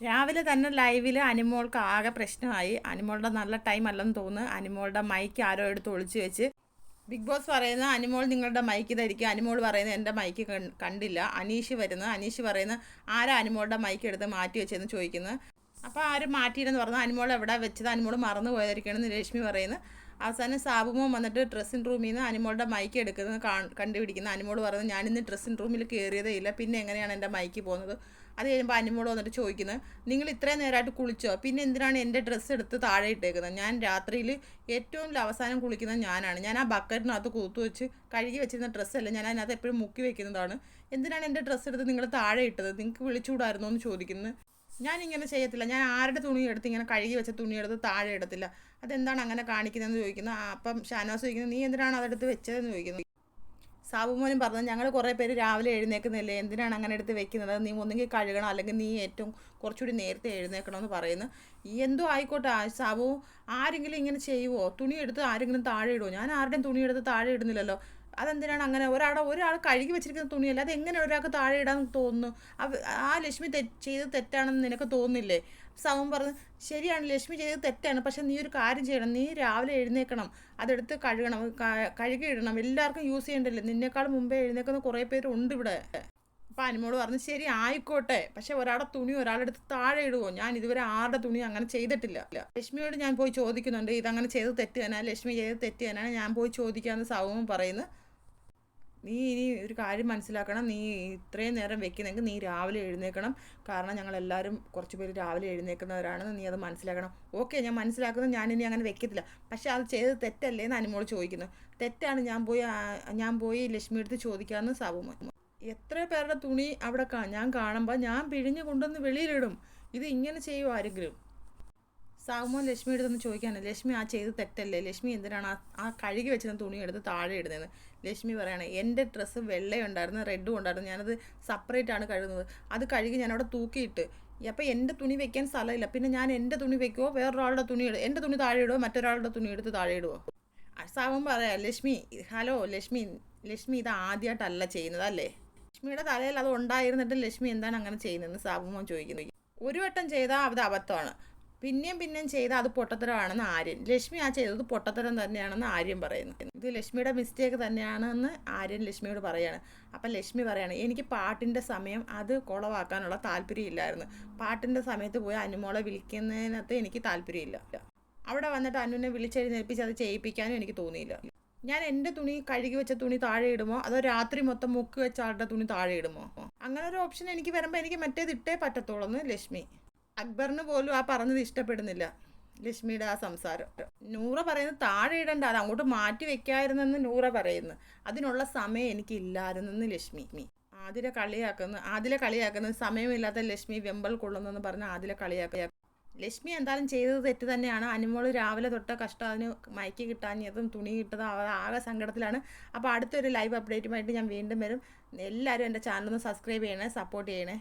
രാവിലെ തന്നെ ലൈവിൽ അനിമോൾക്ക് ആകെ പ്രശ്നമായി. അനിമോളുടെ നല്ല ടൈം അല്ലെന്ന് തോന്നുന്നു. അനിമോളുടെ മൈക്ക് ആരോ എടുത്ത് ഒളിച്ചു വെച്ച്. ബിഗ് ബോസ് പറയുന്ന അനിമോൾ നിങ്ങളുടെ മൈക്ക് ധരിക്കുക. അനിമോൾ പറയുന്നത് എൻ്റെ മൈക്ക് കണ്ടില്ല. അനീഷ് പറയുന്നത് ആരാ അനിമോളുടെ മൈക്ക് എടുത്ത് മാറ്റി വെച്ചതെന്ന് ചോദിക്കുന്നത്. അപ്പോൾ ആരും മാറ്റിയില്ലെന്ന് പറഞ്ഞു. അനിമോൾ എവിടെ വെച്ചത്, അനിമോൾ മറന്നു പോയതായിരിക്കണമെന്ന് രശ്മി പറയുന്നത്. അവസാനം സാബുമോൻ വന്നിട്ട് ഡ്രസ്സിംഗ് റൂമിൽ നിന്ന് അനിമോളുടെ മൈക്ക് എടുക്കുന്നത് കണ്ടുപിടിക്കുന്നത്. അനിമോൾ പറയുന്നത് ഞാനിന്ന് ഡ്രസ്സിംഗ് റൂമിൽ കയറിയതേ ഇല്ല, പിന്നെ എങ്ങനെയാണ് എൻ്റെ മൈക്ക് പോകുന്നത്. അത് കഴിയുമ്പോൾ അനിമോൾ വന്നിട്ട് ചോദിക്കുന്നത് നിങ്ങൾ ഇത്രയും നേരമായിട്ട് കുളിച്ചോ, പിന്നെ എന്തിനാണ് എൻ്റെ ഡ്രസ്സ് എടുത്ത് താഴെ ഇട്ടേക്കുന്നത്. ഞാൻ രാത്രിയിൽ ഏറ്റവും അവസാനം കുളിക്കുന്നത് ഞാനാണ്. ഞാൻ ആ ബക്കറ്റിനകത്ത് കൂത്തു വെച്ച് കഴുകി വെച്ചിരുന്ന ഡ്രസ്സല്ല, ഞാൻ അതിനകത്ത് എപ്പോഴും മുക്കി വെക്കുന്നതാണ്. എന്തിനാണ് എൻ്റെ ഡ്രസ്സ് എടുത്ത് നിങ്ങൾ താഴെ ഇട്ടത്, നിങ്ങൾക്ക് വിളിച്ചുകൂടായിരുന്നോ എന്ന് ചോദിക്കുന്നത്. ഞാനിങ്ങനെ ചെയ്യത്തില്ല, ഞാൻ ആരുടെ തുണി എടുത്ത് ഇങ്ങനെ കഴുകി വെച്ച തുണി എടുത്ത് താഴെ ഇടത്തില്ല. അതെന്താണ് അങ്ങനെ കാണിക്കുന്നതെന്ന് ചോദിക്കുന്നു. അപ്പം ഷാനവാസ് ചോദിക്കുന്നത് നീ എന്തിനാണ് അതെടുത്ത് വെച്ചതെന്ന് ചോദിക്കുന്നു. സാബുമോനും പറഞ്ഞു ഞങ്ങൾ കുറേ പേര് രാവിലെ എഴുന്നേൽക്കുന്നില്ലേ, എന്തിനാണ് അങ്ങനെ എടുത്ത് വെക്കുന്നത്, നീ ഒന്നുകിൽ കഴുകണം അല്ലെങ്കിൽ നീ ഏറ്റവും കുറച്ചുകൂടി നേരത്തെ എഴുന്നേൽക്കണമെന്ന് പറയുന്നു. എന്തോ ആയിക്കോട്ടെ സാബു, ആരെങ്കിലും ഇങ്ങനെ ചെയ്യുമോ, തുണി എടുത്ത് ആരെങ്കിലും താഴെ ഇടുമോ. ഞാൻ ആരുടെയും തുണി എടുത്ത് താഴെ ഇടുന്നില്ലല്ലോ. അതെന്തിനാണ് അങ്ങനെ ഒരാൾ കഴുകി വെച്ചിരിക്കുന്ന തുണിയല്ല, അത് എങ്ങനെ ഒരാൾക്ക് താഴെ ഇടാൻ തോന്നുന്നു. ആ ലക്ഷ്മി ചെയ്ത് തെറ്റാണെന്ന് നിനക്ക് തോന്നുന്നില്ലേ. സൗൻ പറഞ്ഞു ശരിയാണ് ലക്ഷ്മി ചെയ്തത് തെറ്റാണ്, പക്ഷെ നീ ഒരു കാര്യം ചെയ്യണം, നീ രാവിലെ എഴുന്നേൽക്കണം, അതെടുത്ത് കഴുകണം, കഴുകി ഇടണം, എല്ലാവർക്കും യൂസ് ചെയ്യണ്ടല്ലേ, നിന്നേക്കാൾ മുമ്പേ എഴുന്നേൽക്കുന്ന കുറേ പേരുണ്ട് ഇവിടെ. അപ്പം അനിമോട് പറഞ്ഞു ശരി ആയിക്കോട്ടെ, പക്ഷെ ഒരാളുടെ തുണി ഒരാളെടുത്ത് താഴെ ഇടുമോ, ഞാൻ ഇതുവരെ ആരുടെ തുണി അങ്ങനെ ചെയ്തിട്ടില്ല. ലക്ഷ്മിയോട് ഞാൻ പോയി ചോദിക്കുന്നുണ്ട് ഇതങ്ങനെ ചെയ്ത് തെറ്റ് തന്നെയാണ്, ലക്ഷ്മി ചെയ്ത് തെറ്റ് തന്നെയാണ്, ഞാൻ പോയി ചോദിക്കാമെന്ന് സൗവും പറയുന്നു. നീ ഇനി ഒരു കാര്യം മനസ്സിലാക്കണം, നീ ഇത്രയും നേരം വെക്കുന്നെങ്കിൽ നീ രാവിലെ എഴുന്നേൽക്കണം, കാരണം ഞങ്ങളെല്ലാവരും കുറച്ച് പേര് രാവിലെ എഴുന്നേൽക്കുന്നവരാണെന്ന് നീ അത് മനസ്സിലാക്കണം. ഓക്കെ ഞാൻ മനസ്സിലാക്കുന്നത്, ഞാനിനി അങ്ങനെ വെക്കത്തില്ല, പക്ഷേ അത് ചെയ്ത് തെറ്റല്ലേ എന്ന് അനുമോൾ ചോദിക്കുന്നു. തെറ്റാണ്, ഞാൻ പോയി ലക്ഷ്മി എടുത്ത് ചോദിക്കാമെന്ന് സാബുമോൻ. എത്ര പേരുടെ തുണി അവിടെ ഞാൻ കാണുമ്പോൾ ഞാൻ പിഴിഞ്ഞ് കൊണ്ടുവന്ന് വെളിയിലിടും, ഇത് ഇങ്ങനെ ചെയ്യുമോ ആരെങ്കിലും. സാബുമോൻ ലക്ഷ്മി എടുത്തൊന്ന് ചോദിക്കാണ് ലക്ഷ്മി ആ ചെയ്ത് തെറ്റല്ലേ, ലക്ഷ്മി എന്തിനാണ് ആ കഴുകി വെച്ചിരുന്ന തുണി എടുത്ത് താഴെ ഇടുന്നതെന്ന്. ലക്ഷ്മി പറയണേ എൻ്റെ ഡ്രസ്സ് വെള്ളയുണ്ടായിരുന്നു റെഡും ഉണ്ടായിരുന്നു, ഞാനത് സെപ്പറേറ്റ് ആണ് കഴുകുന്നത്, അത് കഴുകി ഞാനവിടെ തൂക്കിയിട്ട്. അപ്പോൾ എൻ്റെ തുണി വെക്കാൻ സ്ഥലമില്ല, പിന്നെ ഞാൻ എൻ്റെ തുണി വെക്കുമോ വേറൊരാളുടെ തുണി എൻ്റെ തുണി താഴെ ഇടുമോ മറ്റൊരാളുടെ തുണി എടുത്ത് താഴെ ഇടുമോ. സാബും പറയാം ലക്ഷ്മി ഹലോ ലക്ഷ്മി ഇത് ആദ്യമായിട്ടല്ല ചെയ്യുന്നത് അല്ലേ, ലക്ഷ്മിയുടെ തലയിൽ അത് ഉണ്ടായിരുന്നിട്ട് ലക്ഷ്മി എന്താണ് അങ്ങനെ ചെയ്യുന്നതെന്ന് സാബുമോൻ ചോദിക്കുന്നു. ഒരു വട്ടം ചെയ്താൽ അത് അബദ്ധമാണ്, പിന്നെയും ചെയ്താൽ അത് പൊട്ടത്തരമാണെന്ന് ആര്യൻ. ലക്ഷ്മി ആ ചെയ്തത് പൊട്ടത്തരം തന്നെയാണെന്ന് ആര്യൻ പറയുന്നു. ഇത് ലക്ഷ്മിയുടെ മിസ്റ്റേക്ക് തന്നെയാണെന്ന് ആര്യൻ ലക്ഷ്മിയോട് പറയാണ്. അപ്പം ലക്ഷ്മി പറയാണ് എനിക്ക് പാട്ടിൻ്റെ സമയം അത് കുളവാക്കാനുള്ള താല്പര്യമില്ലായിരുന്നു, പാട്ടിൻ്റെ സമയത്ത് പോയി അനുമോളെ വിളിക്കുന്നതിനകത്ത് എനിക്ക് താല്പര്യമില്ല, അവിടെ വന്നിട്ട് അനുവിനെ വിളിച്ചെഴുന്നേൽപ്പിച്ച് അത് ചെയ്യിപ്പിക്കാനും എനിക്ക് തോന്നിയില്ല. ഞാൻ എൻ്റെ തുണി കഴുകി വെച്ച തുണി താഴെ ഇടുമോ അതോ രാത്രി മൊത്തം മുക്കി വെച്ച ആളുടെ തുണി താഴെ ഇടുമോ, അങ്ങനെ ഒരു ഓപ്ഷൻ എനിക്ക് വരുമ്പോൾ എനിക്ക് മറ്റേത് ഇട്ടേ പറ്റത്തുള്ളൂ എന്ന് ലക്ഷ്മി. അക്ബറിന് പോലും ആ പറഞ്ഞത് ഇഷ്ടപ്പെടുന്നില്ല ലക്ഷ്മിയുടെ ആ സംസാരം. നൂറ പറയുന്നത് താഴെ ഇടണ്ട, അത് അങ്ങോട്ട് മാറ്റി വെക്കായിരുന്നെന്ന് നൂറ പറയുന്നു. അതിനുള്ള സമയം എനിക്കില്ലായിരുന്നെന്ന് ലക്ഷ്മി. ആതിലെ കളിയാക്കുന്നു സമയമില്ലാത്ത ലക്ഷ്മി വെമ്പൽ കൊള്ളുന്നെന്ന് പറഞ്ഞ് ആതിലെ കളിയാക്കുക. ലക്ഷ്മി എന്തായാലും ചെയ്തത് തെറ്റ് തന്നെയാണ്. അനുമോൾ രാവിലെ തൊട്ട കഷ്ടം, അതിന് മയക്കി കിട്ടാഞ്ഞതും തുണി കിട്ടതും ആകെ സങ്കടത്തിലാണ്. അപ്പോൾ അടുത്തൊരു ലൈവ് അപ്ഡേറ്റുമായിട്ട് ഞാൻ വീണ്ടും വരും. എല്ലാവരും എൻ്റെ ചാനലൊന്ന് സബ്സ്ക്രൈബ് ചെയ്യണേ, സപ്പോർട്ട് ചെയ്യണേ.